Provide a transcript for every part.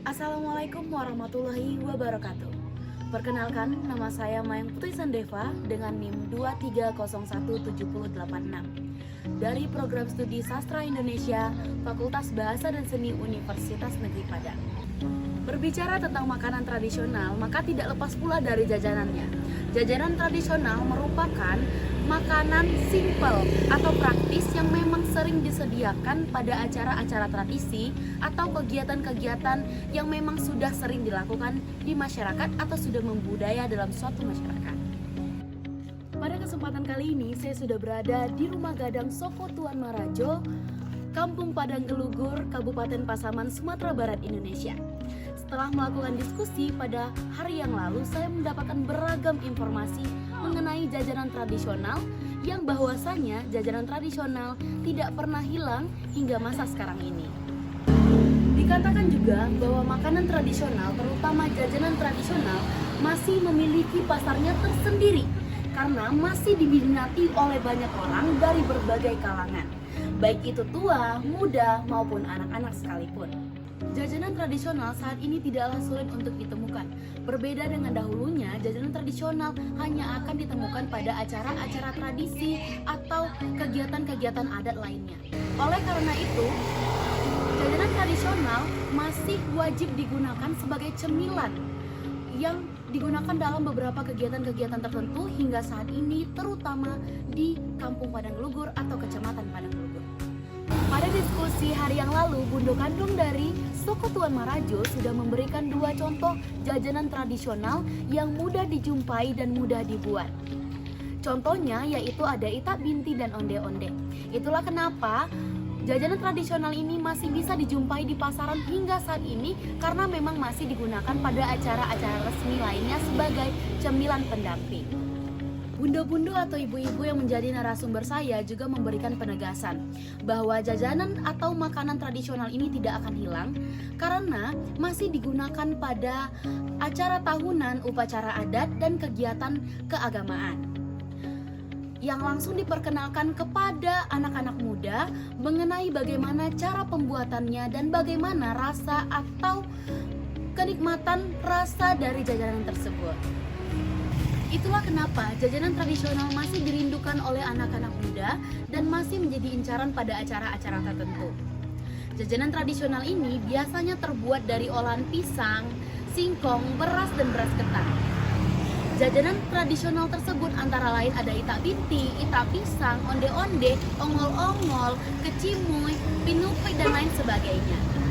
Assalamualaikum warahmatullahi wabarakatuh. Perkenalkan, nama saya Mayang Putri Sandeva dengan NIM 2301786 dari Program Studi Sastra Indonesia, Fakultas Bahasa dan Seni Universitas Negeri Padang. Berbicara tentang makanan tradisional, maka tidak lepas pula dari jajanannya. Jajanan tradisional merupakan makanan simpel atau praktis yang memang sering disediakan pada acara-acara tradisi atau kegiatan-kegiatan yang memang sudah sering dilakukan di masyarakat atau sudah membudaya dalam suatu masyarakat. Pada kesempatan kali ini saya sudah berada di Rumah Gadang Soko Tuan Marajo, Kampung Padang Gelugur, Kabupaten Pasaman, Sumatera Barat, Indonesia. Setelah melakukan diskusi pada hari yang lalu, saya mendapatkan beragam informasi mengenai jajanan tradisional yang bahwasanya jajanan tradisional tidak pernah hilang hingga masa sekarang ini. Dikatakan juga bahwa makanan tradisional, terutama jajanan tradisional, masih memiliki pasarnya tersendiri karena masih diminati oleh banyak orang dari berbagai kalangan, baik itu tua, muda, maupun anak-anak sekalipun. Jajanan tradisional saat ini tidaklah sulit untuk ditemukan. Berbeda dengan dahulunya, jajanan tradisional hanya akan ditemukan pada acara-acara tradisi atau kegiatan-kegiatan adat lainnya. Oleh karena itu, jajanan tradisional masih wajib digunakan sebagai cemilan yang digunakan dalam beberapa kegiatan-kegiatan tertentu hingga saat ini, terutama di Kampung Padang Gelugur atau Kecamatan Padang Gelugur. Pada diskusi hari yang lalu, Bunda Kandung dari Soko Tuan Marajo sudah memberikan dua contoh jajanan tradisional yang mudah dijumpai dan mudah dibuat. Contohnya yaitu ada itak binti dan onde-onde. Itulah kenapa jajanan tradisional ini masih bisa dijumpai di pasaran hingga saat ini karena memang masih digunakan pada acara-acara resmi lainnya sebagai cemilan pendamping. Bunda-bunda atau ibu-ibu yang menjadi narasumber saya juga memberikan penegasan bahwa jajanan atau makanan tradisional ini tidak akan hilang karena masih digunakan pada acara tahunan, upacara adat, dan kegiatan keagamaan yang langsung diperkenalkan kepada anak-anak muda mengenai bagaimana cara pembuatannya dan bagaimana rasa atau kenikmatan rasa dari jajanan tersebut. Itulah kenapa jajanan tradisional masih dirindukan oleh anak-anak muda dan masih menjadi incaran pada acara-acara tertentu. Jajanan tradisional ini biasanya terbuat dari olahan pisang, singkong, beras, dan beras ketan. Jajanan tradisional tersebut antara lain ada itak binti, itak pisang, onde-onde, ongol-ongol, kecimuy, pinupik, dan lain sebagainya.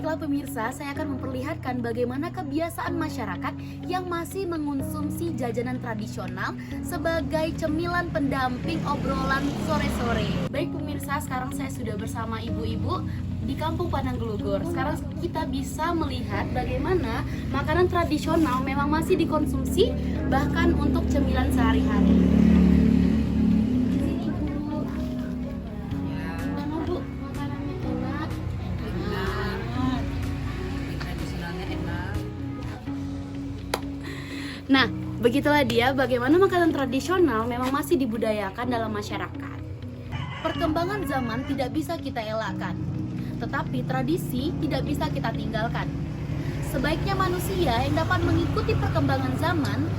Setelah pemirsa, saya akan memperlihatkan bagaimana kebiasaan masyarakat yang masih mengonsumsi jajanan tradisional sebagai cemilan pendamping obrolan sore-sore. Baik pemirsa, sekarang saya sudah bersama ibu-ibu di Kampung Padang Gelugur. Sekarang kita bisa melihat bagaimana makanan tradisional memang masih dikonsumsi bahkan untuk cemilan sehari-hari. Nah, begitulah dia bagaimana makanan tradisional memang masih dibudayakan dalam masyarakat. Perkembangan zaman tidak bisa kita elakkan, tetapi tradisi tidak bisa kita tinggalkan. Sebaiknya manusia yang dapat mengikuti perkembangan zaman,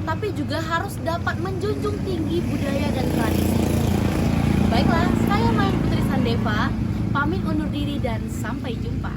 tapi juga harus dapat menjunjung tinggi budaya dan tradisi. Baiklah, saya Mayang Putri Sandeva, pamit undur diri dan sampai jumpa.